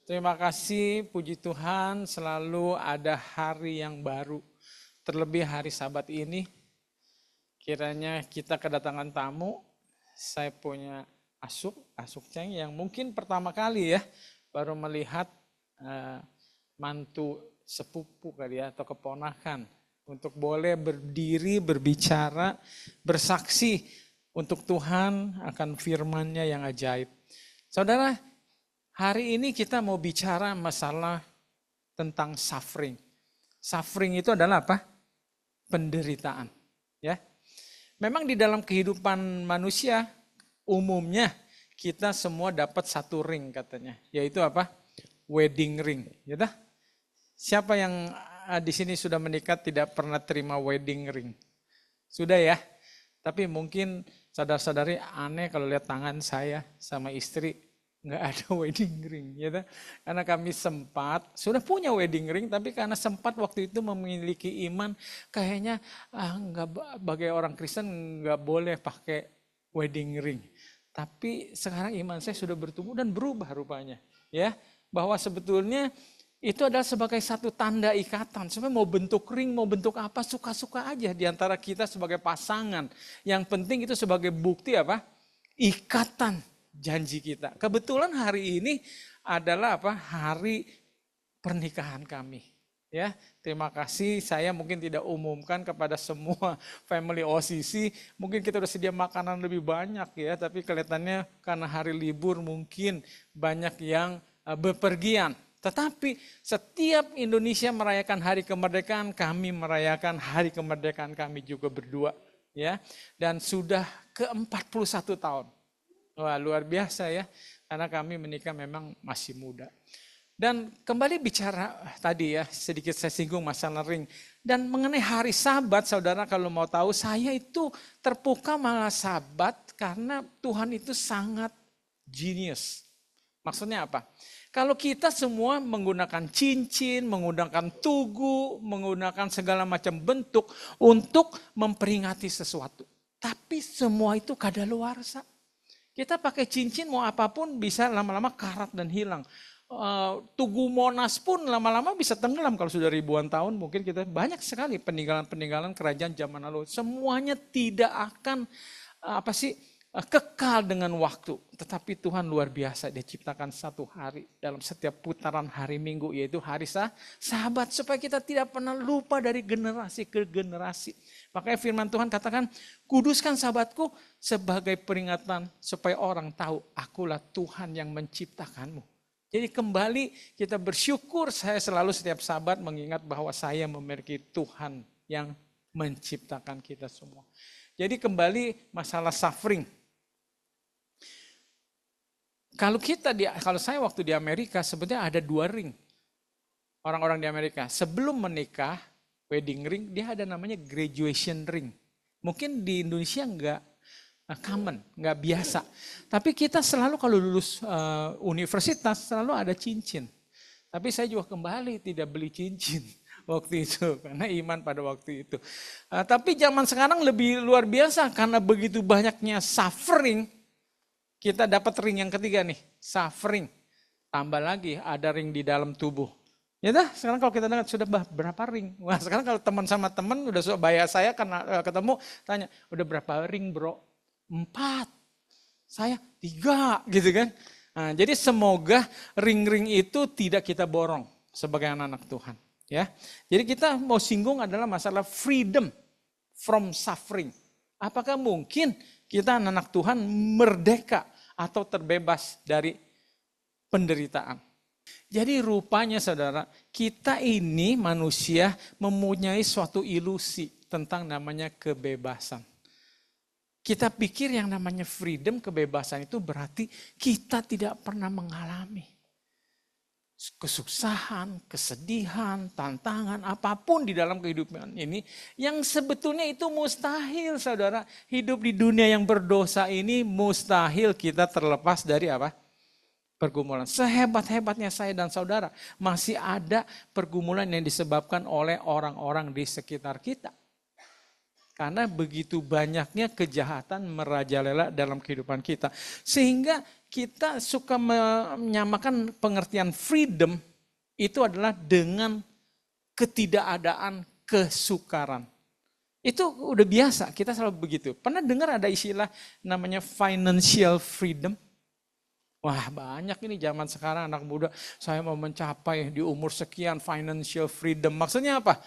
Terima kasih, puji Tuhan selalu ada hari yang baru. Terlebih hari Sabat ini, kiranya kita kedatangan tamu. Saya punya Asuk Ceng yang mungkin pertama kali ya, baru melihat mantu sepupu kali ya, atau keponakan. Untuk boleh berdiri, berbicara, bersaksi untuk Tuhan akan firman-Nya yang ajaib. Saudara, hari ini kita mau bicara masalah tentang suffering. Suffering itu adalah apa? Penderitaan. Ya. Memang di dalam kehidupan manusia umumnya kita semua dapat satu ring katanya, yaitu apa? Wedding ring. Ya. Siapa yang di sini sudah menikah tidak pernah terima wedding ring? Sudah ya? Tapi mungkin saudara-saudari aneh kalau lihat tangan saya sama istri nggak ada wedding ring, gitu. Karena kami sempat sudah punya wedding ring, tapi karena sempat waktu itu memiliki iman, kayaknya nggak, bagi orang Kristen nggak boleh pakai wedding ring. Tapi sekarang iman saya sudah bertumbuh dan berubah rupanya, ya, bahwa sebetulnya itu adalah sebagai satu tanda ikatan. Sebenarnya mau bentuk ring, mau bentuk apa, suka-suka aja di antara kita sebagai pasangan. Yang penting itu sebagai bukti apa? Ikatan janji kita. Kebetulan hari ini adalah apa? Hari pernikahan kami. Ya, terima kasih. Saya mungkin tidak umumkan kepada semua family OCC. Mungkin kita sudah sedia makanan lebih banyak ya, tapi kelihatannya karena hari libur mungkin banyak yang bepergian. Tetapi setiap Indonesia merayakan hari kemerdekaan, kami merayakan hari kemerdekaan kami juga berdua. Ya, dan sudah ke-41 tahun. Wah, luar biasa ya, karena kami menikah memang masih muda. Dan kembali bicara tadi ya, sedikit saya singgung masalah ring. Dan mengenai hari Sabat, saudara kalau mau tahu, saya itu terpukau malah Sabat karena Tuhan itu sangat genius. Maksudnya apa? Kalau kita semua menggunakan cincin, menggunakan tugu, menggunakan segala macam bentuk untuk memperingati sesuatu. Tapi semua itu kadaluarsa. Kita pakai cincin mau apapun bisa lama-lama karat dan hilang. Tugu Monas pun lama-lama bisa tenggelam kalau sudah ribuan tahun. Mungkin kita banyak sekali peninggalan-peninggalan kerajaan zaman lalu. Semuanya tidak akan kekal dengan waktu. Tetapi Tuhan luar biasa, Dia ciptakan satu hari dalam setiap putaran hari Minggu, yaitu hari Sabat, supaya kita tidak pernah lupa dari generasi ke generasi. Makanya firman Tuhan katakan, kuduskan Sabatku sebagai peringatan supaya orang tahu akulah Tuhan yang menciptakanmu. Jadi kembali kita bersyukur, saya selalu setiap Sabat mengingat bahwa saya memiliki Tuhan yang menciptakan kita semua. Jadi kembali masalah suffering. Kalau saya waktu di Amerika sebetulnya ada 2 ring. Orang-orang di Amerika sebelum menikah, wedding ring, dia ada namanya graduation ring. Mungkin di Indonesia enggak common, enggak biasa. Tapi kita selalu kalau lulus universitas selalu ada cincin. Tapi saya juga kembali tidak beli cincin waktu itu karena iman pada waktu itu. Tapi zaman sekarang lebih luar biasa karena begitu banyaknya suffering. Kita dapat ring yang ketiga nih, suffering. Tambah lagi ada ring di dalam tubuh. Ya dah, sekarang kalau kita dengar sudah berapa ring? Wah, sekarang kalau teman sama teman udah bayar saya karena ketemu tanya, udah berapa ring bro? 4. Saya 3 gitu kan. Nah, jadi semoga ring-ring itu tidak kita borong sebagai anak-anak Tuhan. Ya, jadi kita mau singgung adalah masalah freedom from suffering. Apakah mungkin kita anak-anak Tuhan merdeka atau terbebas dari penderitaan? Jadi rupanya saudara, kita ini manusia mempunyai suatu ilusi tentang namanya kebebasan. Kita pikir yang namanya freedom, kebebasan itu berarti kita tidak pernah mengalami kesusahan, kesedihan, tantangan, apapun di dalam kehidupan ini yang sebetulnya itu mustahil, saudara. Hidup di dunia yang berdosa ini mustahil kita terlepas dari apa? Pergumulan. Sehebat-hebatnya saya dan saudara, masih ada pergumulan yang disebabkan oleh orang-orang di sekitar kita. Karena begitu banyaknya kejahatan merajalela dalam kehidupan kita. Sehingga kita suka menyamakan pengertian freedom itu adalah dengan ketidakadaan kesukaran. Itu udah biasa, kita selalu begitu. Pernah dengar ada istilah namanya financial freedom? Wah banyak ini zaman sekarang anak muda, saya mau mencapai di umur sekian financial freedom. Maksudnya apa?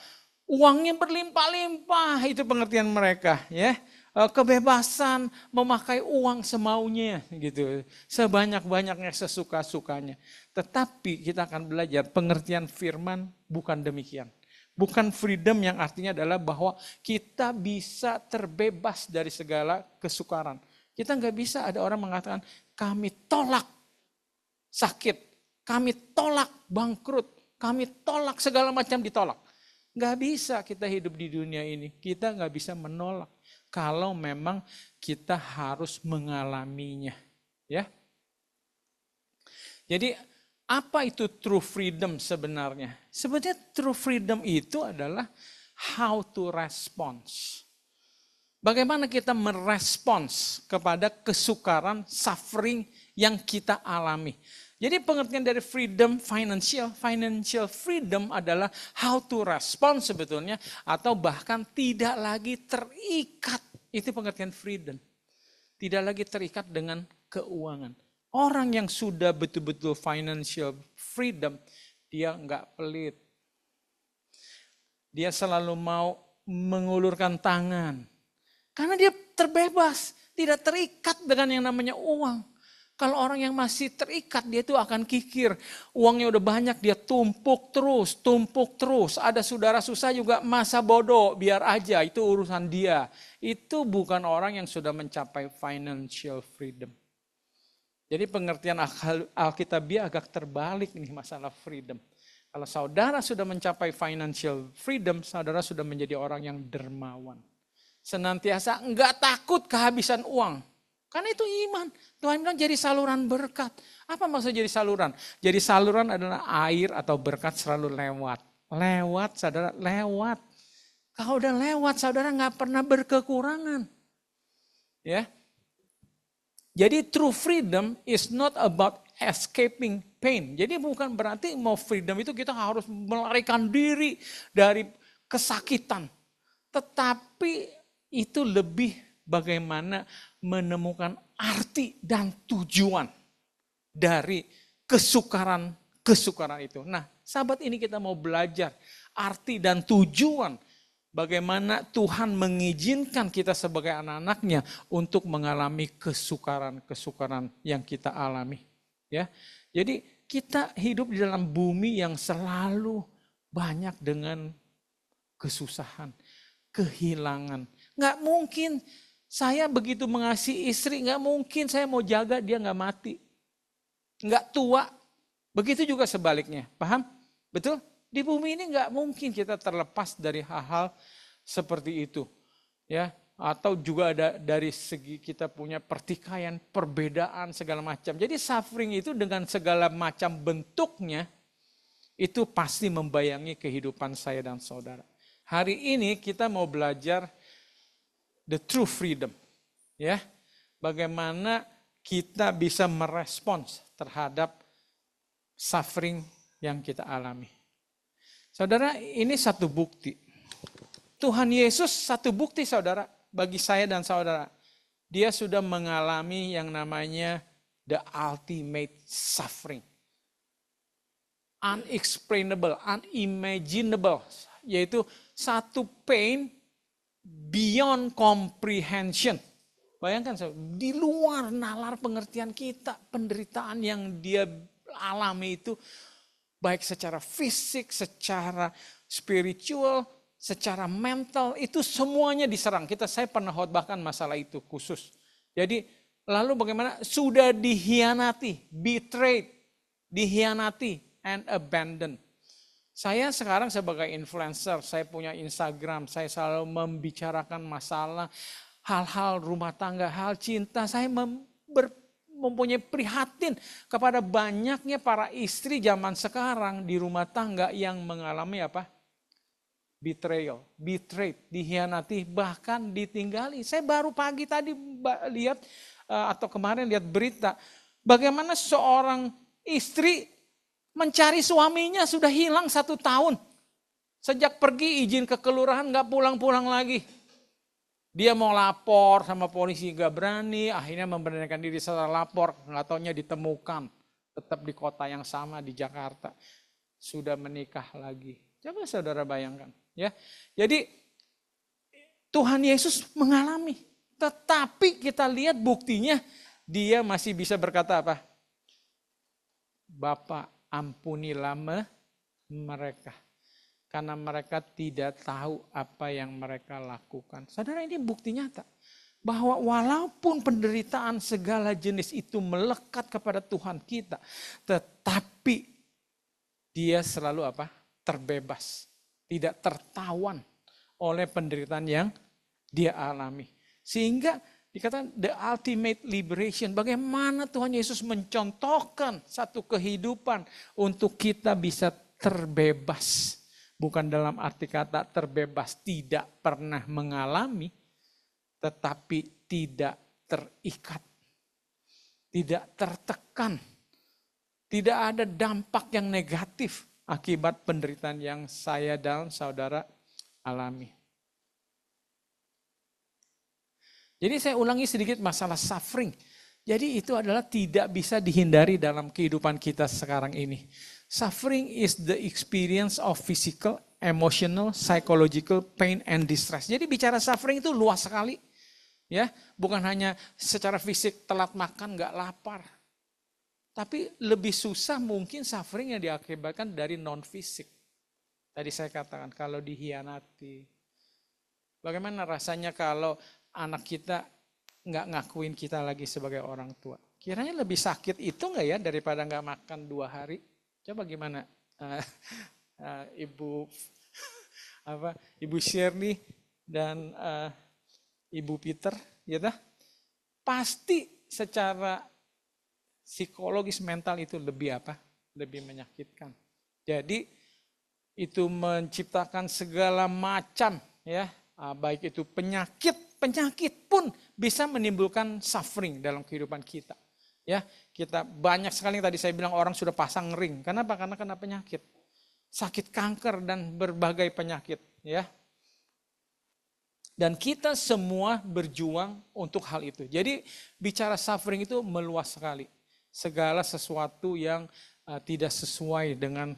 Uangnya berlimpah-limpah, itu pengertian mereka, ya. Kebebasan memakai uang semaunya gitu. Sebanyak-banyaknya sesuka-sukanya. Tetapi kita akan belajar pengertian firman bukan demikian. Bukan freedom yang artinya adalah bahwa kita bisa terbebas dari segala kesukaran. Kita nggak bisa ada orang mengatakan kami tolak sakit, kami tolak bangkrut, kami tolak segala macam ditolak. Nggak bisa kita hidup di dunia ini. Kita nggak bisa menolak kalau memang kita harus mengalaminya. Ya. Jadi apa itu true freedom sebenarnya? Sebenarnya true freedom itu adalah how to respond. Bagaimana kita merespons kepada kesukaran, suffering yang kita alami. Jadi pengertian dari freedom financial freedom adalah how to respond sebetulnya atau bahkan tidak lagi terikat. Itu pengertian freedom. Tidak lagi terikat dengan keuangan. Orang yang sudah betul-betul financial freedom, dia nggak pelit. Dia selalu mau mengulurkan tangan. Karena dia terbebas, tidak terikat dengan yang namanya uang. Kalau orang yang masih terikat, dia itu akan kikir. Uangnya udah banyak, dia tumpuk terus. Ada saudara susah juga masa bodoh, biar aja, itu urusan dia. Itu bukan orang yang sudah mencapai financial freedom. Jadi pengertian Alkitabiah agak terbalik nih masalah freedom. Kalau saudara sudah mencapai financial freedom, saudara sudah menjadi orang yang dermawan. Senantiasa enggak takut kehabisan uang. Karena itu iman. Tuhan bilang jadi saluran berkat. Apa maksudnya jadi saluran? Jadi saluran adalah air atau berkat selalu lewat. Lewat, saudara, lewat. Kalau udah lewat, saudara nggak pernah berkekurangan. Ya. Jadi true freedom is not about escaping pain. Jadi bukan berarti mau freedom itu kita harus melarikan diri dari kesakitan. Tetapi itu lebih bagaimana menemukan arti dan tujuan dari kesukaran itu. Nah, sahabat ini kita mau belajar arti dan tujuan bagaimana Tuhan mengizinkan kita sebagai anak-anaknya untuk mengalami kesukaran yang kita alami. Ya, jadi kita hidup di dalam bumi yang selalu banyak dengan kesusahan, kehilangan. Nggak mungkin saya begitu mengasihi istri, nggak mungkin saya mau jaga dia nggak mati. Nggak tua. Begitu juga sebaliknya. Paham? Betul? Di bumi ini nggak mungkin kita terlepas dari hal-hal seperti itu. Ya, atau juga ada dari segi kita punya pertikaian, perbedaan segala macam. Jadi suffering itu dengan segala macam bentuknya itu pasti membayangi kehidupan saya dan saudara. Hari ini kita mau belajar the true freedom. Ya. Bagaimana kita bisa merespons terhadap suffering yang kita alami. Saudara, ini satu bukti. Tuhan Yesus satu bukti saudara bagi saya dan saudara. Dia sudah mengalami yang namanya the ultimate suffering. Unexplainable, unimaginable. Yaitu satu pain beyond comprehension. Bayangkan di luar nalar pengertian kita, penderitaan yang dia alami itu baik secara fisik, secara spiritual, secara mental, itu semuanya diserang. Saya pernah khotbahkan masalah itu khusus. Jadi lalu bagaimana sudah dihianati, betrayed, dihianati and abandoned. Saya sekarang sebagai influencer, saya punya Instagram, saya selalu membicarakan masalah hal-hal rumah tangga, hal cinta. Saya mempunyai prihatin kepada banyaknya para istri zaman sekarang di rumah tangga yang mengalami apa? betrayed, dikhianati, bahkan ditinggali. Saya baru pagi tadi lihat atau kemarin lihat berita bagaimana seorang istri mencari suaminya sudah hilang 1 tahun. Sejak pergi izin ke kelurahan gak pulang-pulang lagi. Dia mau lapor sama polisi gak berani, akhirnya memberanikan diri setelah lapor, gak taunya ditemukan. Tetap di kota yang sama di Jakarta. Sudah menikah lagi. Coba saudara bayangkan. Ya, jadi Tuhan Yesus mengalami, tetapi kita lihat buktinya dia masih bisa berkata apa? Bapa, ampunilah mereka, karena mereka tidak tahu apa yang mereka lakukan. Saudara, ini bukti nyata bahwa walaupun penderitaan segala jenis itu melekat kepada Tuhan kita, tetapi dia selalu apa? Terbebas. Tidak tertawan oleh penderitaan yang dia alami. Sehingga dikatakan the ultimate liberation. Bagaimana Tuhan Yesus mencontohkan satu kehidupan untuk kita bisa terbebas. Bukan dalam arti kata terbebas tidak pernah mengalami, tetapi tidak terikat. Tidak tertekan. Tidak ada dampak yang negatif akibat penderitaan yang saya dan saudara alami. Jadi saya ulangi sedikit masalah suffering. Jadi itu adalah tidak bisa dihindari dalam kehidupan kita sekarang ini. Suffering is the experience of physical, emotional, psychological pain and distress. Jadi bicara suffering itu luas sekali. Ya, bukan hanya secara fisik telat makan, nggak lapar. Tapi lebih susah mungkin suffering yang diakibatkan dari non-fisik. Tadi saya katakan kalau dikhianati. Bagaimana rasanya kalau anak kita nggak ngakuin kita lagi sebagai orang tua? Kiranya lebih sakit itu nggak ya daripada nggak makan 2 hari? Coba gimana Ibu Shirley dan Ibu Peter, ya dah? Pasti secara psikologis mental itu lebih apa? Lebih menyakitkan. Jadi itu menciptakan segala macam ya, baik itu penyakit pun bisa menimbulkan suffering dalam kehidupan kita. Ya, kita banyak sekali tadi saya bilang orang sudah pasang ring. Kenapa? Karena kena penyakit. Sakit kanker dan berbagai penyakit, ya. Dan kita semua berjuang untuk hal itu. Jadi bicara suffering itu meluas sekali. Segala sesuatu yang tidak sesuai dengan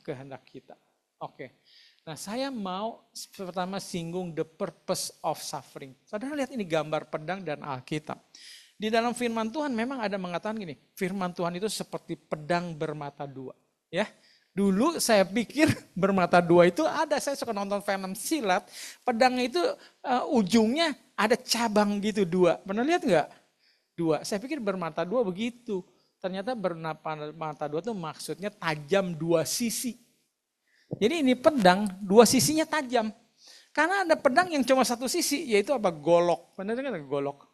kehendak kita. Oke. Nah, saya mau pertama singgung the purpose of suffering. Saudara lihat ini gambar pedang dan Alkitab. Di dalam firman Tuhan memang ada mengatakan gini, firman Tuhan itu seperti pedang bermata 2. Ya, dulu saya pikir bermata 2 itu ada, saya suka nonton film silat, pedangnya itu ujungnya ada cabang gitu 2. Pernah lihat nggak? 2. Saya pikir bermata 2 begitu. Ternyata bermata 2 itu maksudnya tajam 2 sisi. Jadi ini pedang 2 sisinya tajam. Karena ada pedang yang cuma 1 sisi, yaitu apa? Golok. Pernah dengar nggak golok?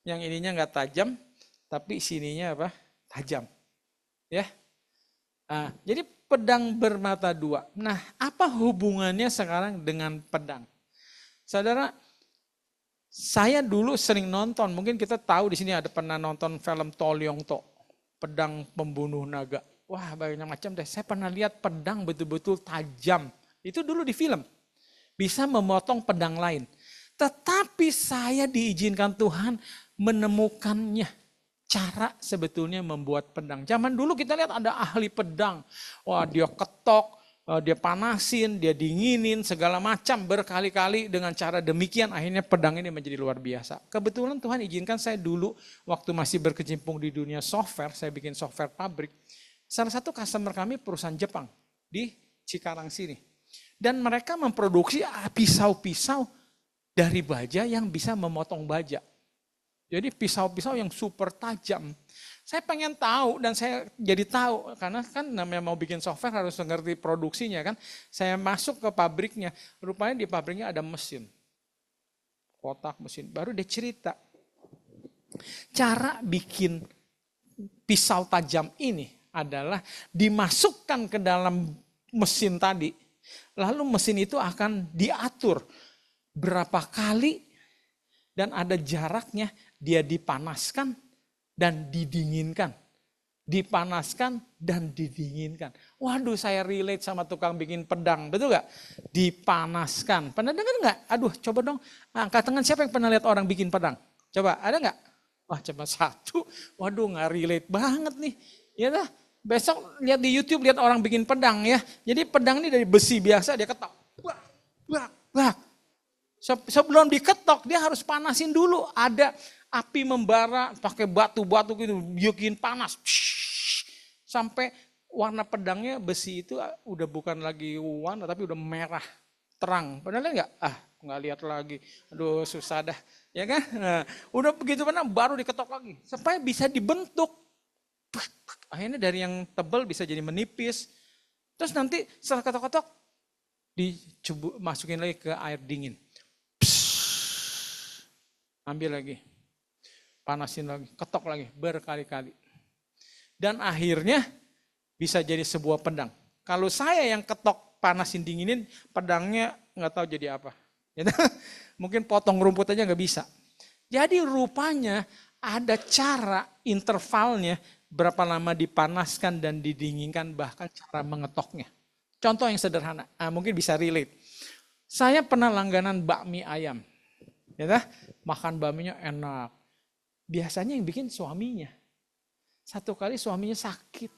Yang ininya nggak tajam, tapi sininya apa? Tajam. Ya. Jadi pedang bermata 2. Nah, apa hubungannya sekarang dengan pedang? Saudara, saya dulu sering nonton, mungkin kita tahu di sini ada pernah nonton film Tolyongto, pedang pembunuh naga. Wah, banyak macam deh. Saya pernah lihat pedang betul-betul tajam. Itu dulu di film. Bisa memotong pedang lain. Tetapi saya diizinkan Tuhan menemukannya. Cara sebetulnya membuat pedang. Zaman dulu kita lihat ada ahli pedang. Wah, dia ketok, dia panasin, dia dinginin, segala macam berkali-kali dengan cara demikian. Akhirnya pedang ini menjadi luar biasa. Kebetulan Tuhan izinkan saya dulu waktu masih berkecimpung di dunia software, saya bikin software pabrik. Salah satu customer kami perusahaan Jepang di Cikarang sini. Dan mereka memproduksi pisau-pisau dari baja yang bisa memotong baja. Jadi pisau-pisau yang super tajam. Saya pengen tahu dan saya jadi tahu. Karena kan namanya mau bikin software harus mengerti produksinya kan. Saya masuk ke pabriknya. Rupanya di pabriknya ada mesin. Kotak mesin. Baru dia cerita. Cara bikin pisau tajam ini adalah dimasukkan ke dalam mesin tadi. Lalu mesin itu akan diatur berapa kali dan ada jaraknya, dia dipanaskan dan didinginkan. Dipanaskan dan didinginkan. Waduh, saya relate sama tukang bikin pedang, betul gak? Dipanaskan. Pernah dengar gak? Aduh, coba dong angkat tangan, siapa yang pernah lihat orang bikin pedang? Coba, ada gak? Wah, cuma satu. Waduh, gak relate banget nih. Ya dah, besok lihat di YouTube, lihat orang bikin pedang ya. Jadi pedang ini dari besi biasa, dia ketok. Bak, bak, bak. Sebelum diketok, dia harus panasin dulu. Ada api membara, pakai batu-batu gitu, bikin panas. Sampai warna pedangnya besi itu udah bukan lagi warna, tapi udah merah terang. Pernah lihat nggak? Nggak lihat lagi. Aduh, susah dah. Ya kan? Nah, udah begitu mana baru diketok lagi. Supaya bisa dibentuk. Akhirnya dari yang tebal bisa jadi menipis. Terus nanti setelah ketok-ketok, masukin lagi ke air dingin. Ambil lagi, panasin lagi, ketok lagi, berkali-kali. Dan akhirnya bisa jadi sebuah pedang. Kalau saya yang ketok, panasin, dinginin, pedangnya nggak tahu jadi apa. Mungkin potong rumput aja nggak bisa. Jadi rupanya ada cara intervalnya, berapa lama dipanaskan dan didinginkan, bahkan cara mengetoknya. Contoh yang sederhana, mungkin bisa relate. Saya pernah langganan bakmi ayam. Ya, makan bakminya enak. Biasanya yang bikin suaminya. Satu kali suaminya sakit.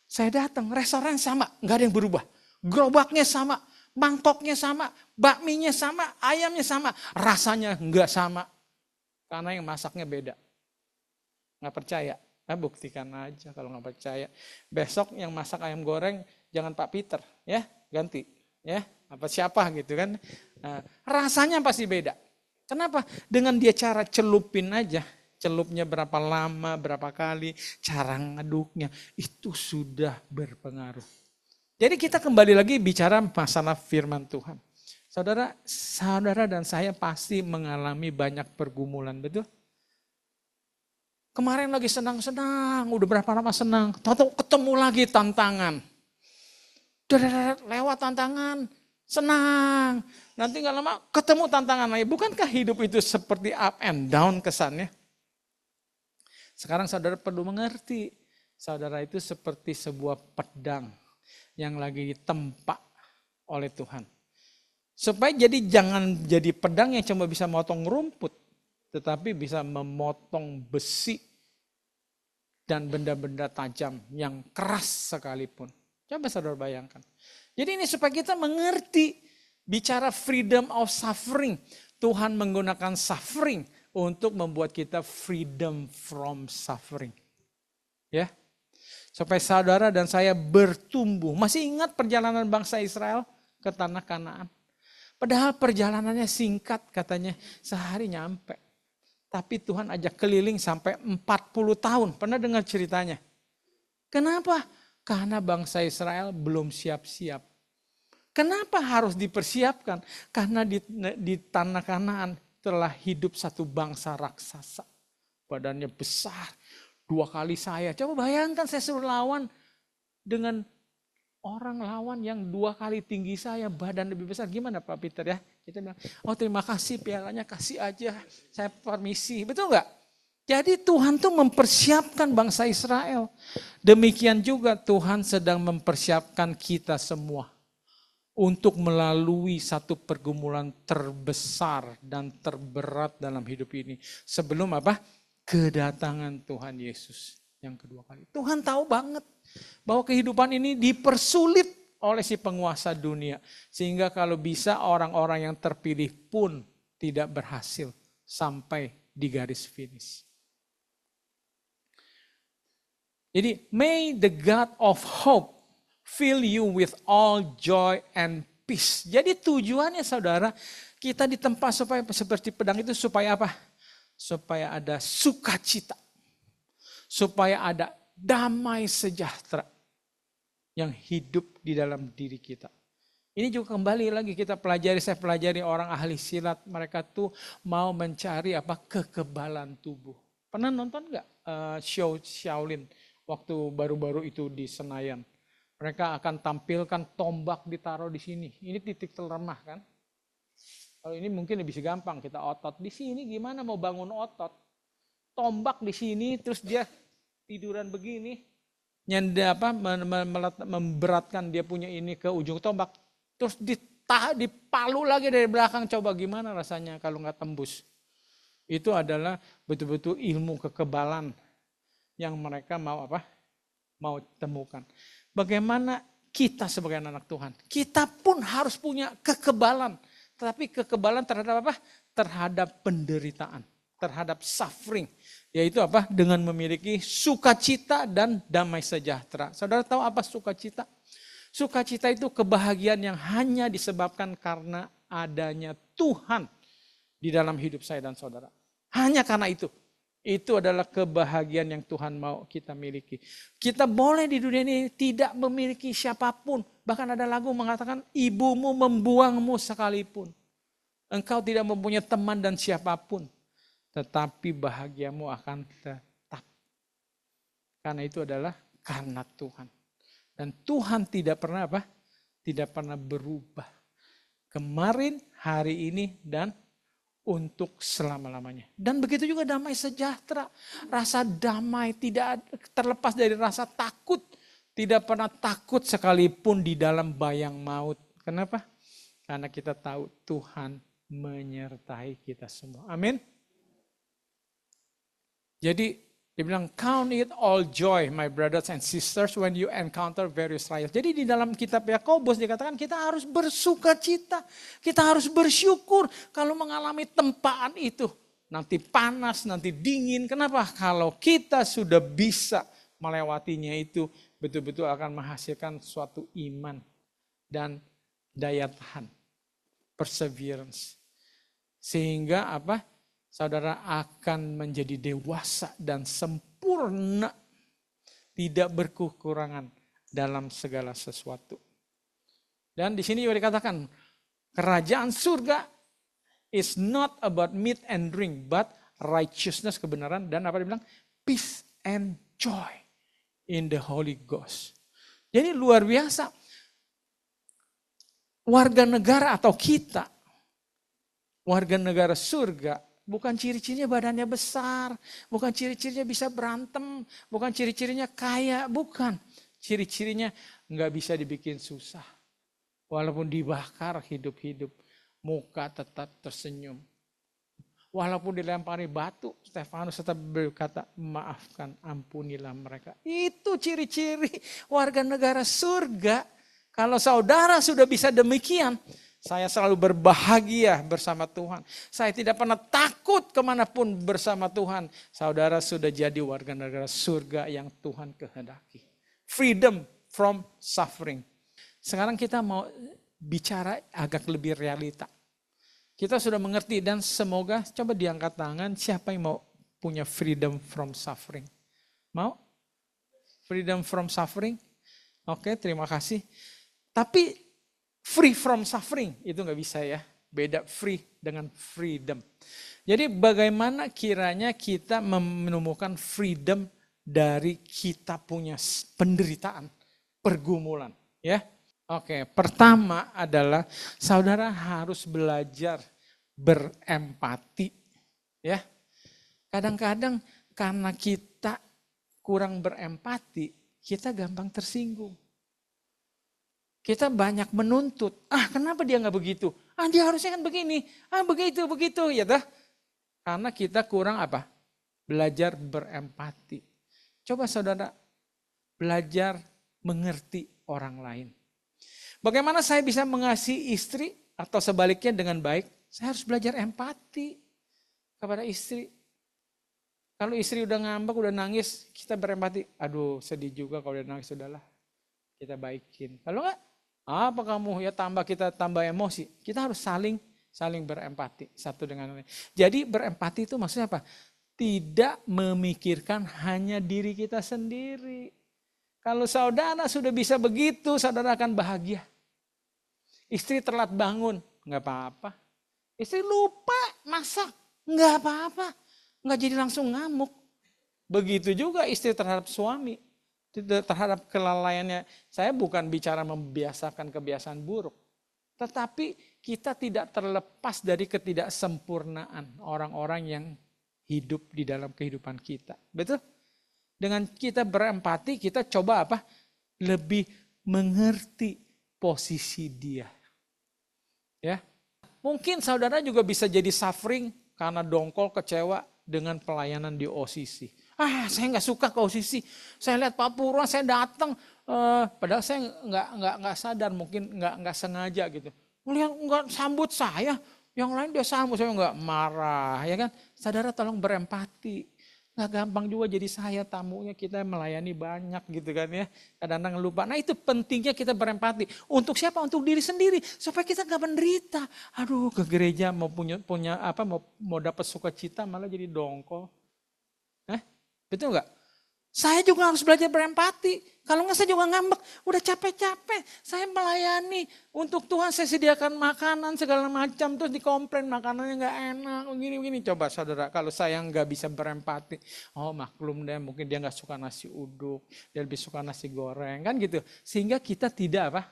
Saya datang, restoran sama, nggak ada yang berubah. Gerobaknya sama, mangkoknya sama, bakminya sama, ayamnya sama. Rasanya nggak sama. Karena yang masaknya beda. Nggak percaya? Buktikan aja kalau nggak percaya. Besok yang masak ayam goreng, jangan Pak Peter, ya ganti. Ya, apa siapa gitu kan. Nah, rasanya pasti beda. Kenapa? Dengan dia cara celupin aja, celupnya berapa lama, berapa kali, cara ngaduknya, itu sudah berpengaruh. Jadi kita kembali lagi bicara masalah firman Tuhan. Saudara dan saya pasti mengalami banyak pergumulan, betul? Kemarin lagi senang-senang, udah berapa lama senang, tahu ketemu lagi tantangan. Lewat tantangan, senang. Nanti gak lama ketemu tantangan lagi. Bukankah hidup itu seperti up and down kesannya? Sekarang saudara perlu mengerti. Saudara itu seperti sebuah pedang yang lagi ditempa oleh Tuhan. Supaya jangan jadi pedang yang cuma bisa memotong rumput. Tetapi bisa memotong besi dan benda-benda tajam yang keras sekalipun. Coba saudara bayangkan. Jadi ini supaya kita mengerti. Bicara freedom of suffering. Tuhan menggunakan suffering untuk membuat kita freedom from suffering. Ya. Supaya saudara dan saya bertumbuh. Masih ingat perjalanan bangsa Israel ke tanah Kanaan? Padahal perjalanannya singkat katanya. Sehari nyampe. Tapi Tuhan ajak keliling sampai 40 tahun. Pernah dengar ceritanya? Kenapa? Karena bangsa Israel belum siap-siap. Kenapa harus dipersiapkan? Karena di tanah Kanaan telah hidup satu bangsa raksasa. Badannya besar, 2 kali saya. Coba bayangkan saya suruh lawan dengan orang lawan yang 2 kali tinggi saya, badan lebih besar. Gimana Pak Peter ya? Kita bilang, oh terima kasih pialanya, kasih aja. Saya permisi, betul nggak? Jadi Tuhan tuh mempersiapkan bangsa Israel. Demikian juga Tuhan sedang mempersiapkan kita semua. Untuk melalui satu pergumulan terbesar dan terberat dalam hidup ini. Sebelum apa? Kedatangan Tuhan Yesus yang kedua kali. Tuhan tahu banget bahwa kehidupan ini dipersulit oleh si penguasa dunia. Sehingga kalau bisa orang-orang yang terpilih pun tidak berhasil sampai di garis finish. Jadi, may the God of hope fill you with all joy and peace. Jadi tujuannya saudara, kita ditempa supaya seperti pedang itu supaya apa? Supaya ada sukacita. Supaya ada damai sejahtera yang hidup di dalam diri kita. Ini juga kembali lagi kita pelajari, saya pelajari orang ahli silat. Mereka tuh mau mencari apa? Kekebalan tubuh. Pernah nonton gak show Shaolin waktu baru-baru itu di Senayan? Mereka akan tampilkan tombak ditaruh di sini. Ini titik terlemah kan. Kalau ini mungkin lebih gampang, kita otot. Di sini gimana mau bangun otot? Tombak di sini, terus dia tiduran begini. Memberatkan dia punya ini ke ujung tombak. Terus dipalu lagi dari belakang. Coba gimana rasanya kalau nggak tembus. Itu adalah betul-betul ilmu kekebalan yang mereka mau temukan. Bagaimana kita sebagai anak Tuhan? Kita pun harus punya kekebalan. Tetapi kekebalan terhadap apa? Terhadap penderitaan, terhadap suffering. Yaitu apa? Dengan memiliki sukacita dan damai sejahtera. Saudara tahu apa sukacita? Sukacita itu kebahagiaan yang hanya disebabkan karena adanya Tuhan di dalam hidup saya dan saudara. Hanya karena itu. Itu adalah kebahagiaan yang Tuhan mau kita miliki. Kita boleh di dunia ini tidak memiliki siapapun. Bahkan ada lagu mengatakan ibumu membuangmu sekalipun. Engkau tidak mempunyai teman dan siapapun. Tetapi bahagiamu akan tetap. Karena itu adalah karena Tuhan. Dan Tuhan tidak pernah Tidak pernah berubah. Kemarin, hari ini, dan untuk selama-lamanya. Dan begitu juga damai sejahtera. Rasa damai tidak terlepas dari rasa takut. Tidak pernah takut sekalipun di dalam bayang maut. Kenapa? Karena kita tahu Tuhan menyertai kita semua. Amin. Jadi dia bilang, count it all joy, my brothers and sisters, when you encounter various trials. Jadi di dalam kitab Yakobus dikatakan kita harus bersuka cita. Kita harus bersyukur kalau mengalami tempaan itu. Nanti panas, nanti dingin. Kenapa? Kalau kita sudah bisa melewatinya itu, betul-betul akan menghasilkan suatu iman dan daya tahan. Perseverance. Sehingga apa? Saudara akan menjadi dewasa dan sempurna. Tidak berkekurangan dalam segala sesuatu. Dan di sini juga dikatakan, kerajaan surga is not about meat and drink, but righteousness, kebenaran, dan apa dia bilang? Peace and joy in the Holy Ghost. Jadi luar biasa. Warga negara atau kita, warga negara surga, bukan ciri-cirinya badannya besar, bukan ciri-cirinya bisa berantem, bukan ciri-cirinya kaya, bukan. Ciri-cirinya nggak bisa dibikin susah. Walaupun dibakar hidup-hidup, muka tetap tersenyum. Walaupun dilempari batu, Stefanus tetap berkata, maafkan, ampunilah mereka. Itu ciri-ciri warga negara surga. Kalau saudara sudah bisa demikian, saya selalu berbahagia bersama Tuhan. Saya tidak pernah takut kemanapun bersama Tuhan. Saudara sudah jadi warga negara surga yang Tuhan kehendaki. Freedom from suffering. Sekarang kita mau bicara agak lebih realita. Kita sudah mengerti dan semoga coba diangkat tangan siapa yang mau punya freedom from suffering. Mau? Freedom from suffering? Oke, terima kasih. Tapi free from suffering, itu nggak bisa ya. Beda free dengan freedom. Jadi bagaimana kiranya kita menemukan freedom dari kita punya penderitaan, pergumulan. Ya, oke. Pertama adalah saudara harus belajar berempati. Ya, kadang-kadang karena kita kurang berempati, kita gampang tersinggung. Kita banyak menuntut. Kenapa dia nggak begitu? Dia harusnya kan begini. Begitu. Ya dah. Karena kita kurang apa? Belajar berempati. Coba saudara belajar mengerti orang lain. Bagaimana saya bisa mengasihi istri atau sebaliknya dengan baik? Saya harus belajar empati kepada istri. Kalau istri udah ngambek, udah nangis, kita berempati. Aduh sedih juga kalau udah nangis, sudahlah. Kita baikin. Kalau enggak, apa kamu ya kita tambah emosi. Kita harus saling berempati satu dengan lain. Jadi berempati itu maksudnya apa? Tidak memikirkan hanya diri kita sendiri. Kalau saudara sudah bisa begitu, saudara akan bahagia. Istri telat bangun, nggak apa-apa. Istri lupa masak, nggak apa-apa. Nggak jadi langsung ngamuk. Begitu juga istri terhadap suami. terhadap kelalaiannya. Saya bukan bicara membiasakan kebiasaan buruk. Tetapi kita tidak terlepas dari ketidaksempurnaan orang-orang yang hidup di dalam kehidupan kita. Betul? Dengan kita berempati, kita coba apa? Lebih mengerti posisi dia. Ya. Mungkin saudara juga bisa jadi suffering karena dongkol kecewa dengan pelayanan di OCC. Saya nggak suka ke OCC. Saya lihat Pak Purwan, saya datang, padahal saya nggak sadar, mungkin nggak sengaja gitu. Melihat nggak sambut saya, yang lain dia sambut, saya nggak marah, ya kan? Saudara tolong berempati. Nggak gampang juga jadi saya tamunya, kita melayani banyak gitu kan ya. Kadang-kadang lupa. Nah itu pentingnya kita berempati. Untuk siapa? Untuk diri sendiri. Supaya kita nggak menderita. Aduh ke gereja mau punya apa mau dapat sukacita malah jadi dongkol. Betul nggak? Saya juga harus belajar berempati. Kalau nggak saya juga ngambek. Udah capek-capek. Saya melayani. Untuk Tuhan saya sediakan makanan segala macam. Terus dikomplain makanannya nggak enak. Begini-begini. Coba saudara. Kalau saya nggak bisa berempati. Oh maklum deh. Mungkin dia nggak suka nasi uduk. Dia lebih suka nasi goreng. Kan gitu. Sehingga kita tidak apa?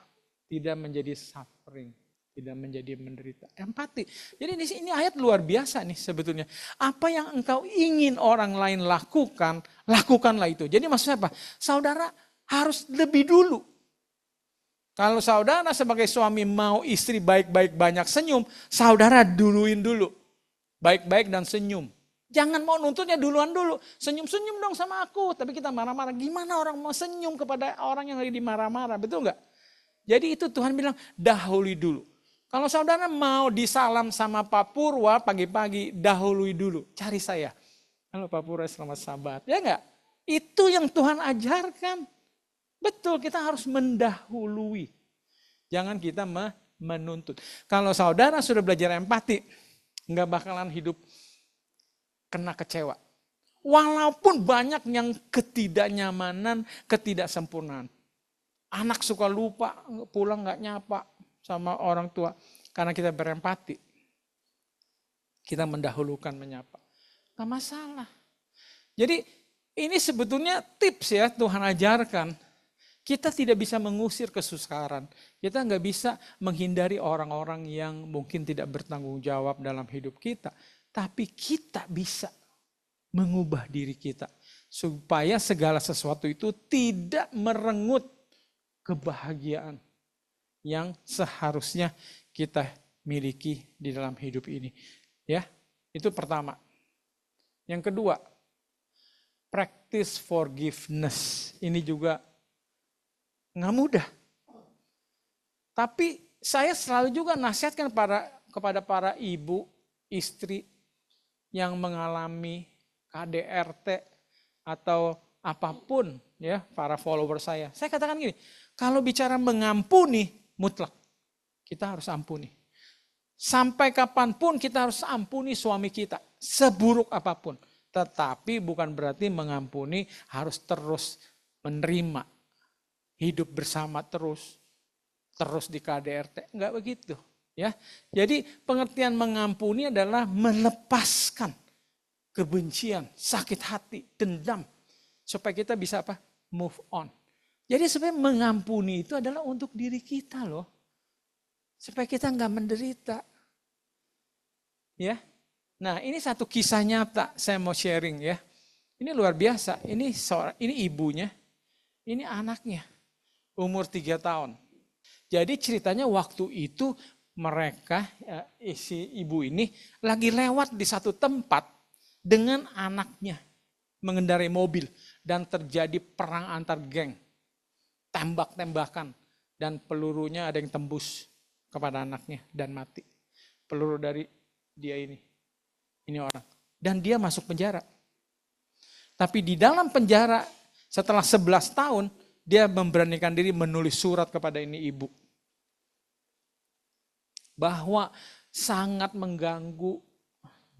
Tidak menjadi suffering. Tidak menjadi menderita. Empati. Jadi ini ayat luar biasa nih sebetulnya. Apa yang engkau ingin orang lain lakukan, lakukanlah itu. Jadi maksudnya apa? Saudara harus lebih dulu. Kalau saudara sebagai suami mau istri baik-baik banyak senyum, saudara duluin dulu. Baik-baik dan senyum. Jangan mau nuntutnya duluan dulu. Senyum-senyum dong sama aku. Tapi kita marah-marah. Gimana orang mau senyum kepada orang yang lagi dimarah-marah? Betul nggak? Jadi itu Tuhan bilang dahului dulu. Kalau saudara mau disalam sama Pak Purwa pagi-pagi, dahului dulu. Cari saya. Halo Pak Purwa, selamat sabat. Ya enggak? Itu yang Tuhan ajarkan. Betul, kita harus mendahului. Jangan kita menuntut. Kalau saudara sudah belajar empati, enggak bakalan hidup kena kecewa. Walaupun banyak yang ketidaknyamanan, ketidaksempurnaan. Anak suka lupa, pulang enggak nyapa sama orang tua. Karena kita berempati. Kita mendahulukan menyapa. Gak masalah. Jadi ini sebetulnya tips ya Tuhan ajarkan. Kita tidak bisa mengusir kesusaran. Kita nggak bisa menghindari orang-orang yang mungkin tidak bertanggung jawab dalam hidup kita. Tapi kita bisa mengubah diri kita. Supaya segala sesuatu itu tidak merenggut kebahagiaan yang seharusnya kita miliki di dalam hidup ini. Ya, itu pertama. Yang kedua, practice forgiveness. Ini juga nggak mudah. Tapi saya selalu juga nasihatkan kepada para ibu, istri yang mengalami KDRT atau apapun ya, para follower saya. Saya katakan gini, kalau bicara mengampuni, mutlak. Kita harus ampuni. Sampai kapanpun kita harus ampuni suami kita. Seburuk apapun. Tetapi bukan berarti mengampuni harus terus menerima. Hidup bersama terus. Terus di KDRT. Enggak begitu. Ya. Jadi pengertian mengampuni adalah melepaskan kebencian, sakit hati, dendam. Supaya kita bisa apa? Move on. Jadi sebenarnya mengampuni itu adalah untuk diri kita loh. Supaya kita nggak menderita. Ya. Nah ini satu kisah nyata saya mau sharing ya. Ini luar biasa. Ini ibunya. Ini anaknya. Umur 3 tahun. Jadi ceritanya waktu itu mereka, si ibu ini lagi lewat di satu tempat dengan anaknya. Mengendarai mobil. Dan terjadi perang antar geng. Tembak-tembakan dan pelurunya ada yang tembus kepada anaknya dan mati. Peluru dari dia ini orang. Dan dia masuk penjara. Tapi di dalam penjara setelah 11 tahun dia memberanikan diri menulis surat kepada ini ibu. Bahwa sangat mengganggu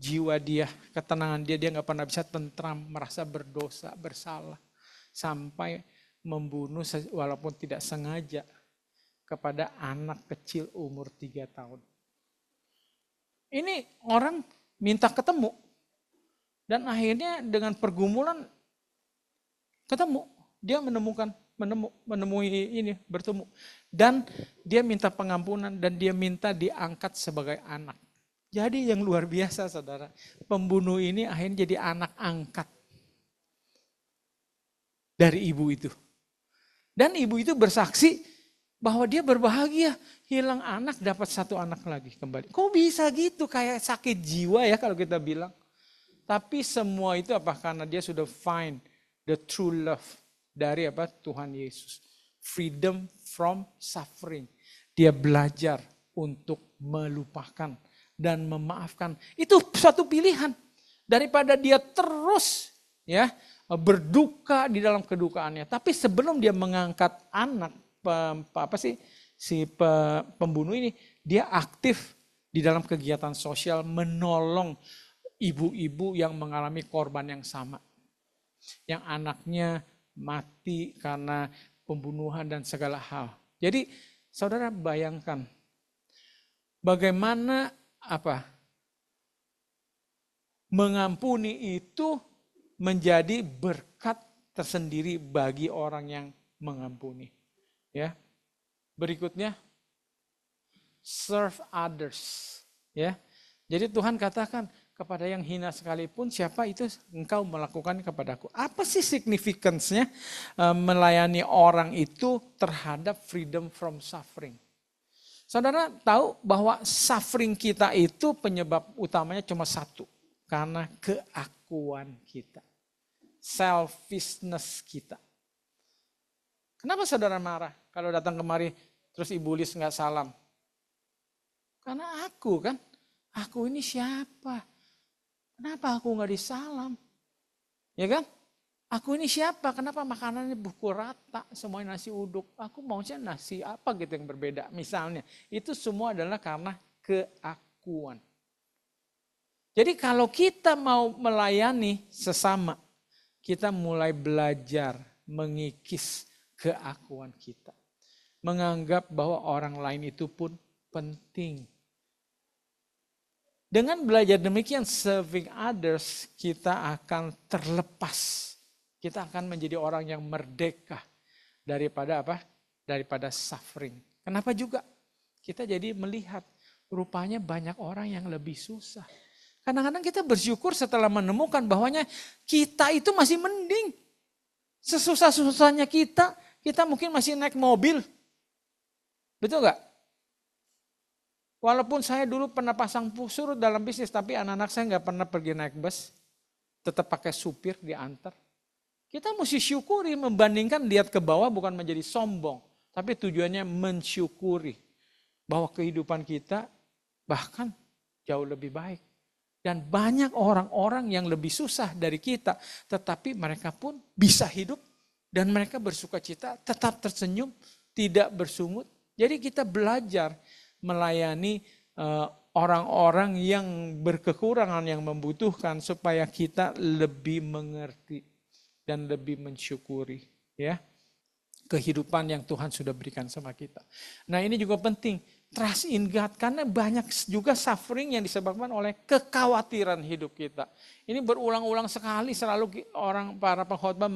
jiwa dia, ketenangan dia gak pernah bisa tentram, merasa berdosa, bersalah. Sampai membunuh walaupun tidak sengaja kepada anak kecil umur 3 tahun. Ini orang minta ketemu. Dan akhirnya dengan pergumulan ketemu. dia menemui ini, bertemu. Dan dia minta pengampunan dan dia minta diangkat sebagai anak. Jadi yang luar biasa saudara, pembunuh ini akhirnya jadi anak angkat dari ibu itu. Dan ibu itu bersaksi bahwa dia berbahagia, hilang anak dapat satu anak lagi kembali. Kok bisa gitu, kayak sakit jiwa ya kalau kita bilang. Tapi semua itu apa? Karena dia sudah find the true love dari apa? Tuhan Yesus. Freedom from suffering. Dia belajar untuk melupakan dan memaafkan. Itu suatu pilihan. Daripada dia terus ya berduka di dalam kedukaannya. Tapi sebelum dia mengangkat anak pembunuh ini, dia aktif di dalam kegiatan sosial menolong ibu-ibu yang mengalami korban yang sama. Yang anaknya mati karena pembunuhan dan segala hal. Jadi saudara bayangkan bagaimana mengampuni itu menjadi berkat tersendiri bagi orang yang mengampuni. Ya. Berikutnya serve others, ya. Jadi Tuhan katakan kepada yang hina sekalipun siapa itu engkau melakukan kepadaku. Apa sih significance-nya melayani orang itu terhadap freedom from suffering? Saudara tahu bahwa suffering kita itu penyebab utamanya cuma satu. Karena keakuan kita. Selfishness kita. Kenapa saudara marah kalau datang kemari terus Ibu Lis nggak salam? Karena aku kan, aku ini siapa? Kenapa aku nggak disalam? Ya kan? Aku ini siapa? Kenapa makanannya buku rata, semuanya nasi uduk? Aku maunya nasi apa gitu yang berbeda misalnya. Itu semua adalah karena keakuan. Jadi kalau kita mau melayani sesama, kita mulai belajar mengikis keakuan kita. Menganggap bahwa orang lain itu pun penting. Dengan belajar demikian, serving others, kita akan terlepas. Kita akan menjadi orang yang merdeka daripada apa? Daripada suffering. Kenapa juga? Kita jadi melihat rupanya banyak orang yang lebih susah. Kadang-kadang kita bersyukur setelah menemukan bahwanya kita itu masih mending. Sesusah-susahnya kita mungkin masih naik mobil. Betul gak? Walaupun saya dulu pernah pasang surut dalam bisnis, tapi anak-anak saya gak pernah pergi naik bus. Tetap pakai supir diantar. Kita mesti syukuri membandingkan lihat ke bawah bukan menjadi sombong. Tapi tujuannya mensyukuri bahwa kehidupan kita bahkan jauh lebih baik. Dan banyak orang-orang yang lebih susah dari kita. Tetapi mereka pun bisa hidup dan mereka bersuka cita, tetap tersenyum, tidak bersungut. Jadi kita belajar melayani orang-orang yang berkekurangan, yang membutuhkan supaya kita lebih mengerti dan lebih mensyukuri ya kehidupan yang Tuhan sudah berikan sama kita. Nah ini juga penting, trust in God, karena banyak juga suffering yang disebabkan oleh kekhawatiran hidup kita. Ini berulang-ulang sekali selalu para pengkhotbah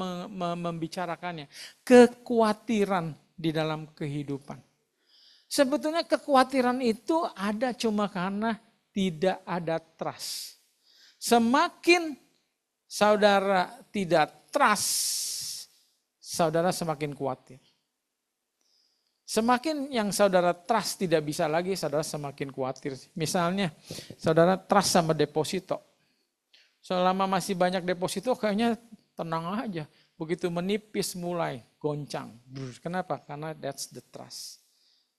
membicarakannya. Kekhawatiran di dalam kehidupan. Sebetulnya kekhawatiran itu ada cuma karena tidak ada trust. Semakin saudara tidak trust, saudara semakin khawatir. Semakin yang saudara trust tidak bisa lagi, saudara semakin khawatir. Misalnya, saudara trust sama deposito. Selama masih banyak deposito kayaknya tenang aja. Begitu menipis mulai goncang. Kenapa? Karena that's the trust.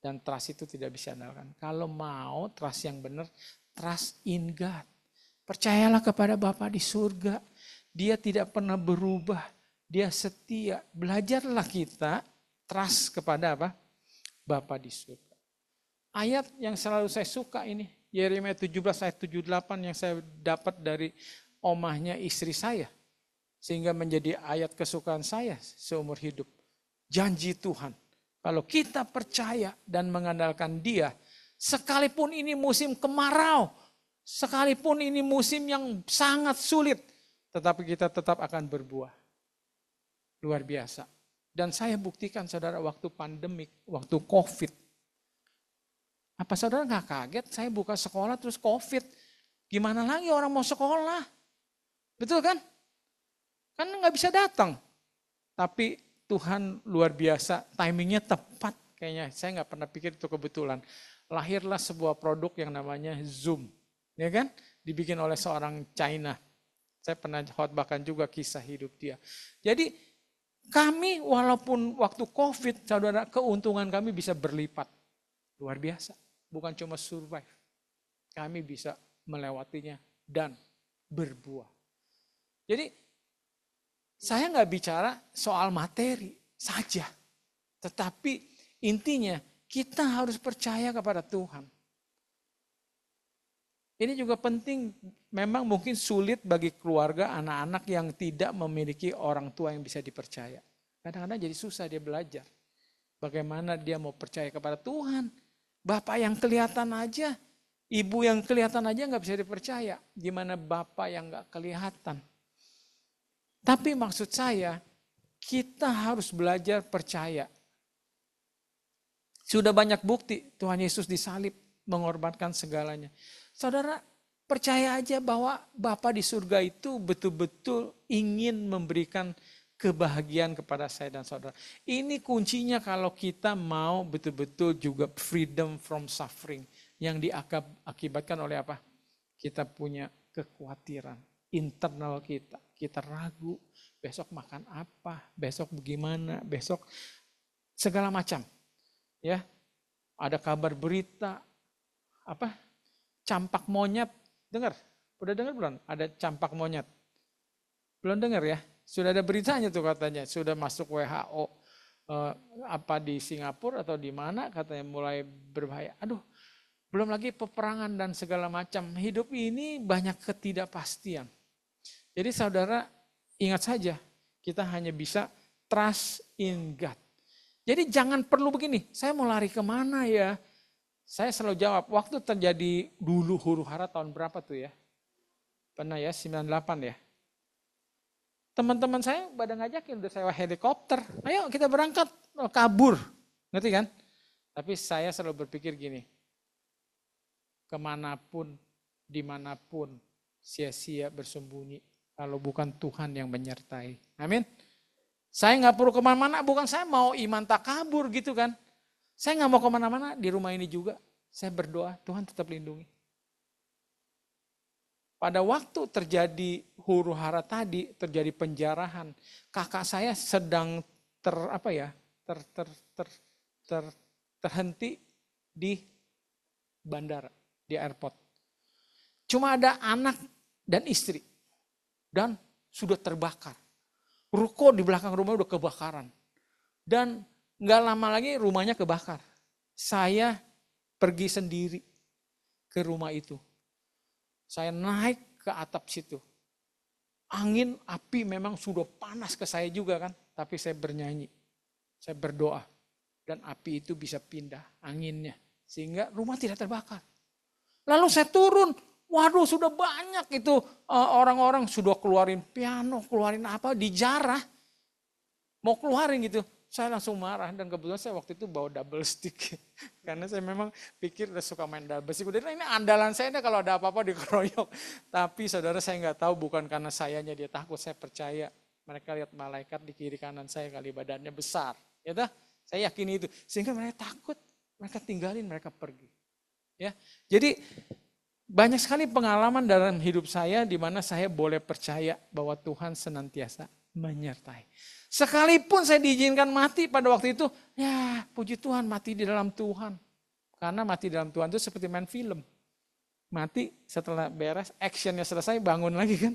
Dan trust itu tidak bisa diandalkan. Kalau mau trust yang benar, trust in God. Percayalah kepada Bapa di surga. Dia tidak pernah berubah. Dia setia. Belajarlah kita trust kepada apa? Bapa di surga. Ayat yang selalu saya suka ini. Yeremia 17 ayat 78 yang saya dapat dari omahnya istri saya. Sehingga menjadi ayat kesukaan saya seumur hidup. Janji Tuhan. Kalau kita percaya dan mengandalkan Dia, sekalipun ini musim kemarau, sekalipun ini musim yang sangat sulit, tetapi kita tetap akan berbuah. Luar biasa. Dan saya buktikan saudara waktu pandemik, waktu COVID. Apa saudara nggak kaget saya buka sekolah terus COVID? Gimana lagi orang mau sekolah? Betul kan? Kan nggak bisa datang. Tapi Tuhan luar biasa, timingnya tepat kayaknya. Saya nggak pernah pikir itu kebetulan. Lahirlah sebuah produk yang namanya Zoom. Ya kan? Dibikin oleh seorang China. Saya pernah khotbahkan juga kisah hidup dia. Jadi kami walaupun waktu COVID, saudara, keuntungan kami bisa berlipat. Luar biasa. Bukan cuma survive. Kami bisa melewatinya dan berbuah. Jadi saya nggak bicara soal materi saja. Tetapi intinya kita harus percaya kepada Tuhan. Ini juga penting, memang mungkin sulit bagi keluarga anak-anak yang tidak memiliki orang tua yang bisa dipercaya. Kadang-kadang jadi susah dia belajar. Bagaimana dia mau percaya kepada Tuhan. Bapak yang kelihatan aja, ibu yang kelihatan aja nggak bisa dipercaya. Gimana bapak yang nggak kelihatan. Tapi maksud saya, kita harus belajar percaya. Sudah banyak bukti Tuhan Yesus disalib, mengorbankan segalanya. Saudara, percaya aja bahwa Bapa di surga itu betul-betul ingin memberikan kebahagiaan kepada saya dan saudara. Ini kuncinya kalau kita mau betul-betul juga freedom from suffering. Yang diakibatkan oleh apa? Kita punya kekhawatiran internal kita. Kita ragu, besok makan apa, besok bagaimana, besok segala macam. Ya, ada kabar berita, apa? Campak monyet, dengar? Udah dengar belum? Ada campak monyet. Belum dengar ya? Sudah ada beritanya tuh katanya, sudah masuk WHO apa di Singapura atau di mana katanya mulai berbahaya. Aduh, belum lagi peperangan dan segala macam. Hidup ini banyak ketidakpastian. Jadi saudara ingat saja, kita hanya bisa trust in God. Jadi jangan perlu begini, saya mau lari kemana ya? Saya selalu jawab, waktu terjadi dulu huru hara tahun berapa tuh ya? Pernah ya, 98 ya? Teman-teman saya pada ngajakin udah sewa helikopter. Ayo kita berangkat, kabur. Ngerti kan? Tapi saya selalu berpikir gini. Kemanapun, dimanapun, sia-sia bersembunyi. Kalau bukan Tuhan yang menyertai. Amin. Saya nggak perlu kemana-mana, bukan saya mau iman tak kabur gitu kan. Saya nggak mau kemana-mana, di rumah ini juga. Saya berdoa, Tuhan tetap lindungi. Pada waktu terjadi huru hara tadi, terjadi penjarahan, kakak saya sedang terhenti di bandara, di airport. Cuma ada anak dan istri, dan sudah terbakar. Ruko di belakang rumah udah kebakaran. Dan gak lama lagi rumahnya kebakar. Saya pergi sendiri ke rumah itu. Saya naik ke atap situ. Angin, api memang sudah panas ke saya juga kan. Tapi saya bernyanyi. Saya berdoa. Dan api itu bisa pindah anginnya. Sehingga rumah tidak terbakar. Lalu saya turun. Waduh sudah banyak itu orang-orang sudah keluarin piano, keluarin apa, dijarah. Mau keluarin gitu. Saya langsung marah dan kebetulan saya waktu itu bawa double stick. Karena saya memang pikir udah suka main double stick. Udah ini andalan saya kalau ada apa-apa dikeroyok. Tapi saudara saya nggak tahu bukan karena sayanya dia takut, saya percaya. Mereka lihat malaikat di kiri kanan saya kali badannya besar. Ya dah, saya yakin itu. Sehingga mereka takut, mereka tinggalin, mereka pergi. Ya, jadi banyak sekali pengalaman dalam hidup saya di mana saya boleh percaya bahwa Tuhan senantiasa menyertai. Sekalipun saya diizinkan mati pada waktu itu, ya puji Tuhan mati di dalam Tuhan. Karena mati dalam Tuhan itu seperti main film. Mati setelah beres, actionnya selesai, bangun lagi kan.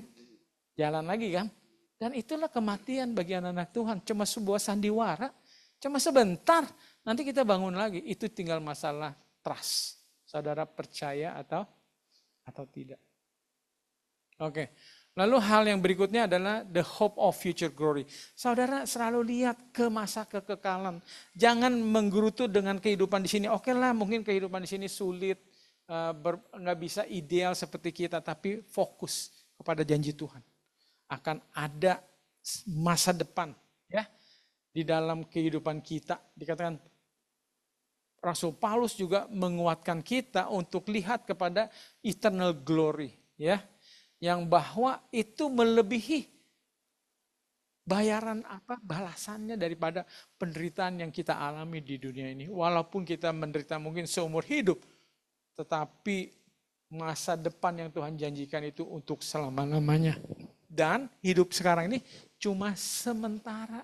Jalan lagi kan. Dan itulah kematian bagi anak-anak Tuhan. Cuma sebuah sandiwara, cuma sebentar. Nanti kita bangun lagi. Itu tinggal masalah trust. Saudara percaya atau tidak. Oke. Lalu hal yang berikutnya adalah the hope of future glory. Saudara selalu lihat ke masa kekekalan. Jangan menggerutu dengan kehidupan di sini. Oke lah, mungkin kehidupan di sini sulit, nggak bisa ideal seperti kita, tapi fokus kepada janji Tuhan. Akan ada masa depan, ya. di dalam kehidupan kita. Dikatakan Rasul Paulus juga menguatkan kita untuk lihat kepada eternal glory, ya, yang bahwa itu melebihi bayaran balasannya daripada penderitaan yang kita alami di dunia ini. Walaupun kita menderita mungkin seumur hidup, tetapi masa depan yang Tuhan janjikan itu untuk selama-lamanya. Dan hidup sekarang ini cuma sementara.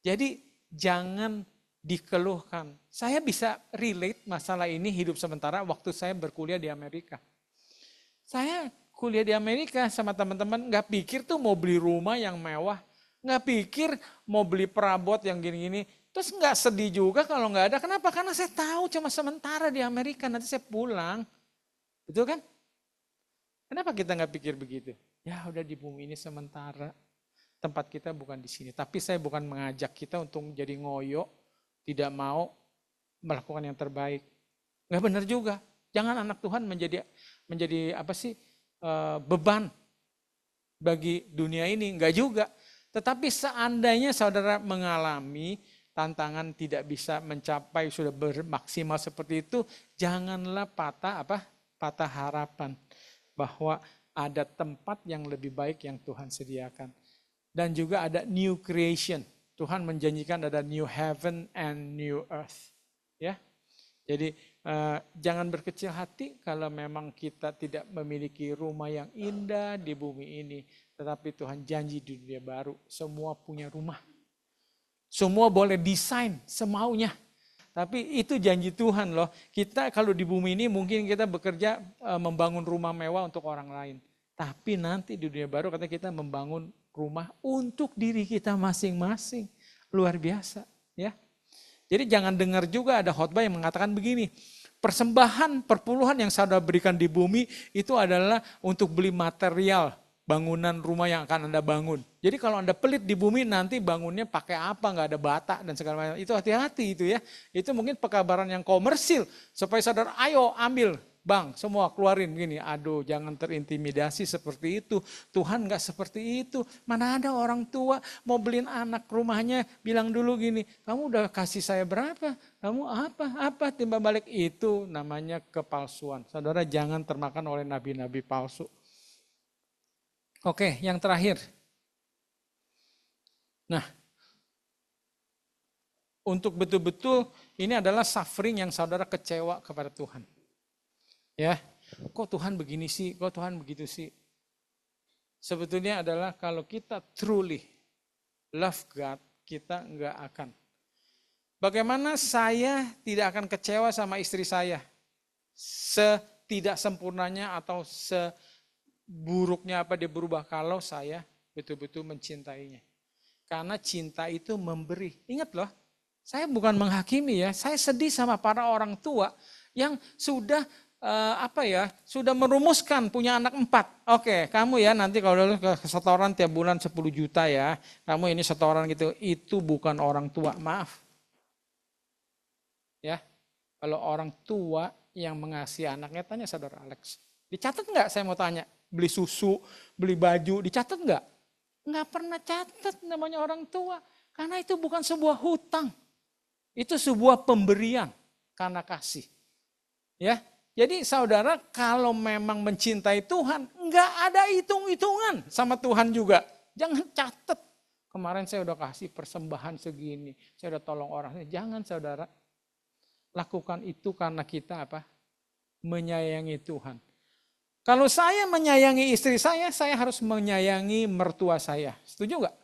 Jadi jangan dikeluhkan. Saya bisa relate masalah ini hidup sementara waktu saya berkuliah di Amerika. Saya kuliah di Amerika sama teman-teman gak pikir tuh mau beli rumah yang mewah. Gak pikir mau beli perabot yang gini-gini. Terus gak sedih juga kalau gak ada. Kenapa? Karena saya tahu cuma sementara di Amerika. Nanti saya pulang. Betul kan? Kenapa kita gak pikir begitu? Ya udah di bumi ini sementara. Tempat kita bukan di sini. Tapi saya bukan mengajak kita untuk jadi ngoyo. Tidak mau melakukan yang terbaik. Nggak benar juga. Jangan anak Tuhan menjadi beban bagi dunia ini. Nggak juga. Tetapi seandainya saudara mengalami tantangan tidak bisa mencapai, sudah bermaksimal seperti itu, janganlah patah harapan bahwa ada tempat yang lebih baik yang Tuhan sediakan. Dan juga ada new creation. Tuhan menjanjikan ada new heaven and new earth. Ya, jadi jangan berkecil hati kalau memang kita tidak memiliki rumah yang indah di bumi ini. Tetapi Tuhan janji di dunia baru, semua punya rumah. Semua boleh desain semaunya. Tapi itu janji Tuhan loh. Kita kalau di bumi ini mungkin kita bekerja membangun rumah mewah untuk orang lain. Tapi nanti di dunia baru katanya kita membangun rumah untuk diri kita masing-masing. Luar biasa, ya. Jadi jangan dengar juga ada khotbah yang mengatakan begini, persembahan perpuluhan yang saudara berikan di bumi itu adalah untuk beli material bangunan rumah yang akan Anda bangun. Jadi kalau Anda pelit di bumi nanti bangunnya pakai apa, nggak ada bata dan segala macam. Itu hati-hati itu ya. Itu mungkin pekabaran yang komersil supaya saudara ayo ambil. Bang, semua keluarin gini. Aduh, jangan terintimidasi seperti itu. Tuhan gak seperti itu. Mana ada orang tua mau beliin anak rumahnya, bilang dulu gini, kamu udah kasih saya berapa? Kamu apa? Timbal balik itu namanya kepalsuan. Saudara jangan termakan oleh nabi-nabi palsu. Oke, yang terakhir. Nah, untuk betul-betul ini adalah suffering yang saudara kecewa kepada Tuhan. Ya, kok Tuhan begini sih, kok Tuhan begitu sih. Sebetulnya adalah kalau kita truly love God, kita enggak akan. Bagaimana saya tidak akan kecewa sama istri saya? Setidak sempurnanya atau seburuknya apa dia berubah kalau saya betul-betul mencintainya. Karena cinta itu memberi. Ingat loh, saya bukan menghakimi ya, saya sedih sama para orang tua yang sudah sudah merumuskan punya anak 4. Oke, kamu ya nanti kalau ke setoran tiap bulan 10 juta ya, kamu ini setoran gitu, itu bukan orang tua, maaf. Ya, kalau orang tua yang mengasihi anaknya, tanya saudara Alex. Dicatat nggak saya mau tanya, beli susu, beli baju, dicatat nggak? Nggak pernah catat namanya orang tua, karena itu bukan sebuah hutang. Itu sebuah pemberian karena kasih. Ya. Jadi saudara kalau memang mencintai Tuhan, enggak ada hitung-hitungan sama Tuhan juga. Jangan catat. Kemarin saya udah kasih persembahan segini, saya udah tolong orang. Jangan saudara. Lakukan itu karena kita menyayangi Tuhan. Kalau saya menyayangi istri saya harus menyayangi mertua saya. Setuju enggak?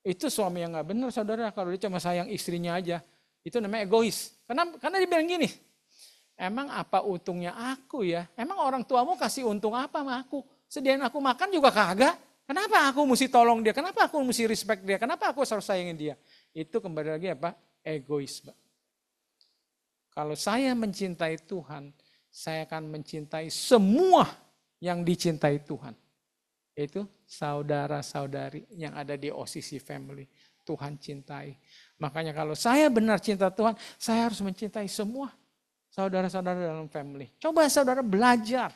Itu suami yang enggak benar saudara, kalau dia cuma sayang istrinya aja. Itu namanya egois. Karena dia bilang gini, emang apa untungnya aku ya? Emang orang tuamu kasih untung apa sama aku? Sediain aku makan juga kagak. Kenapa aku mesti tolong dia? Kenapa aku mesti respect dia? Kenapa aku harus sayangin dia? Itu kembali lagi egoisme. Kalau saya mencintai Tuhan, saya akan mencintai semua yang dicintai Tuhan. Yaitu saudara-saudari yang ada di OCC Family. Tuhan cintai. Makanya kalau saya benar cinta Tuhan, saya harus mencintai semua saudara-saudara dalam family. Coba saudara belajar.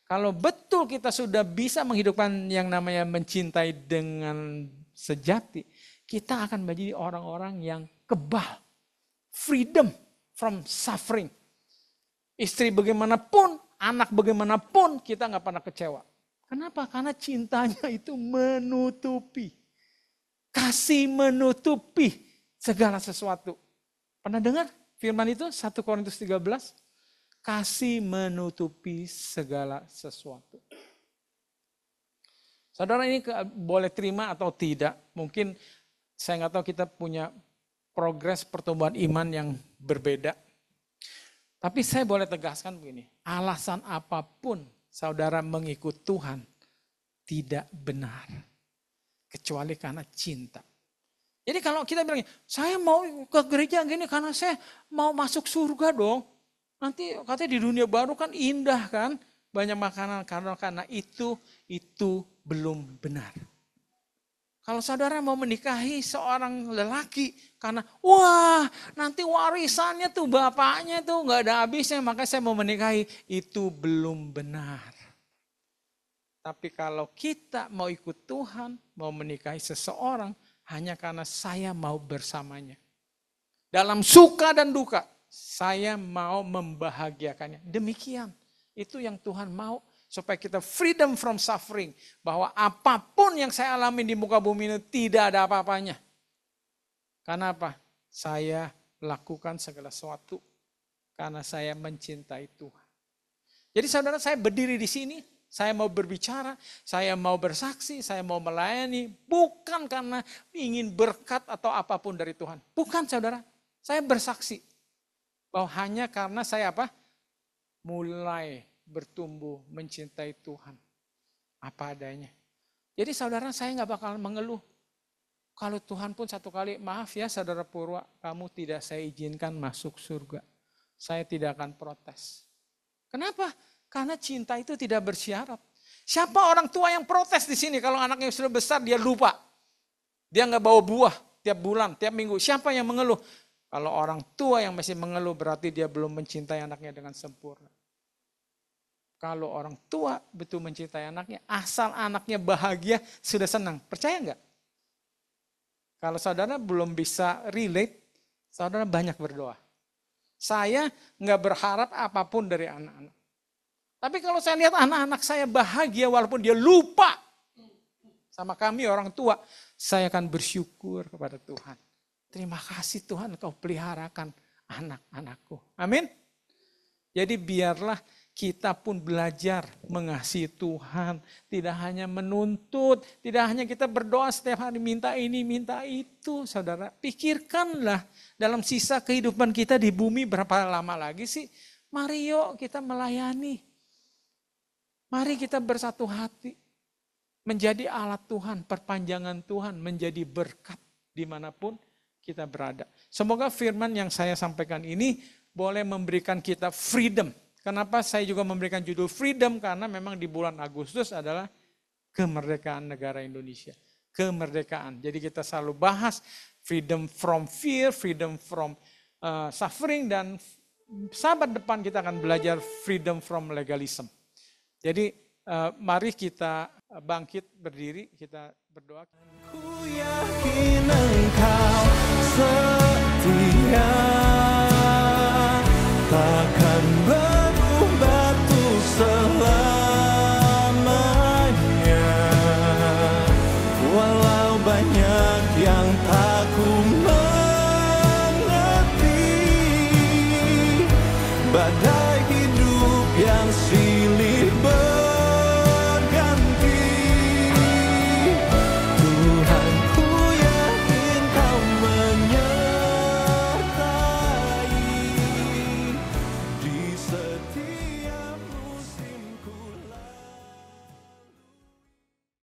Kalau betul kita sudah bisa menghidupkan yang namanya mencintai dengan sejati, kita akan menjadi orang-orang yang kebal. Freedom from suffering. Istri bagaimanapun, anak bagaimanapun, kita nggak pernah kecewa. Kenapa? Karena cintanya itu menutupi. Kasih menutupi segala sesuatu. Pernah dengar firman itu 1 Korintus 13? Kasih menutupi segala sesuatu. Saudara ini boleh terima atau tidak. Mungkin saya nggak tahu kita punya progres pertumbuhan iman yang berbeda. Tapi saya boleh tegaskan begini. Alasan apapun saudara mengikut Tuhan tidak benar. Kecuali karena cinta. Jadi kalau kita bilang, saya mau ke gereja gini karena saya mau masuk surga dong. Nanti katanya di dunia baru kan indah kan. Banyak makanan karena itu belum benar. Kalau saudara mau menikahi seorang lelaki karena wah nanti warisannya tuh bapaknya tuh nggak ada habisnya maka saya mau menikahi, itu belum benar. Tapi kalau kita mau ikut Tuhan, mau menikahi seseorang hanya karena saya mau bersamanya. Dalam suka dan duka, saya mau membahagiakannya. Demikian, itu yang Tuhan mau. Supaya kita freedom from suffering. Bahwa apapun yang saya alami di muka bumi ini tidak ada apa-apanya. Karena apa? Saya lakukan segala sesuatu. Karena saya mencintai Tuhan. Jadi saudara, saya berdiri di sini. Saya mau berbicara, saya mau bersaksi, saya mau melayani. Bukan karena ingin berkat atau apapun dari Tuhan. Bukan saudara, saya bersaksi. Bahwa hanya karena saya apa? Mulai bertumbuh mencintai Tuhan. Apa adanya. Jadi saudara, saya gak bakal mengeluh. Kalau Tuhan pun satu kali, maaf ya saudara Purwa, kamu tidak saya izinkan masuk surga. Saya tidak akan protes. Kenapa? Karena cinta itu tidak bersyarat. Siapa orang tua yang protes di sini kalau anaknya sudah besar dia lupa. Dia nggak bawa buah tiap bulan, tiap minggu. Siapa yang mengeluh? Kalau orang tua yang masih mengeluh berarti dia belum mencintai anaknya dengan sempurna. Kalau orang tua betul mencintai anaknya, asal anaknya bahagia sudah senang. Percaya nggak? Kalau saudara belum bisa relate, saudara banyak berdoa. Saya nggak berharap apapun dari anak-anak. Tapi kalau saya lihat anak-anak saya bahagia walaupun dia lupa sama kami orang tua, saya akan bersyukur kepada Tuhan. Terima kasih Tuhan Engkau peliharakan anak-anakku. Amin. Jadi biarlah kita pun belajar mengasihi Tuhan. Tidak hanya menuntut, tidak hanya kita berdoa setiap hari minta ini, minta itu. Saudara, pikirkanlah dalam sisa kehidupan kita di bumi berapa lama lagi sih. Mari yuk kita melayani. Mari kita bersatu hati, menjadi alat Tuhan, perpanjangan Tuhan, menjadi berkat dimanapun kita berada. Semoga firman yang saya sampaikan ini boleh memberikan kita freedom. Kenapa saya juga memberikan judul freedom? Karena memang di bulan Agustus adalah kemerdekaan negara Indonesia. Kemerdekaan. Jadi kita selalu bahas freedom from fear, freedom from suffering, dan sahabat depan kita akan belajar freedom from legalism. Jadi mari kita bangkit berdiri, kita berdoa. Ku yakin Engkau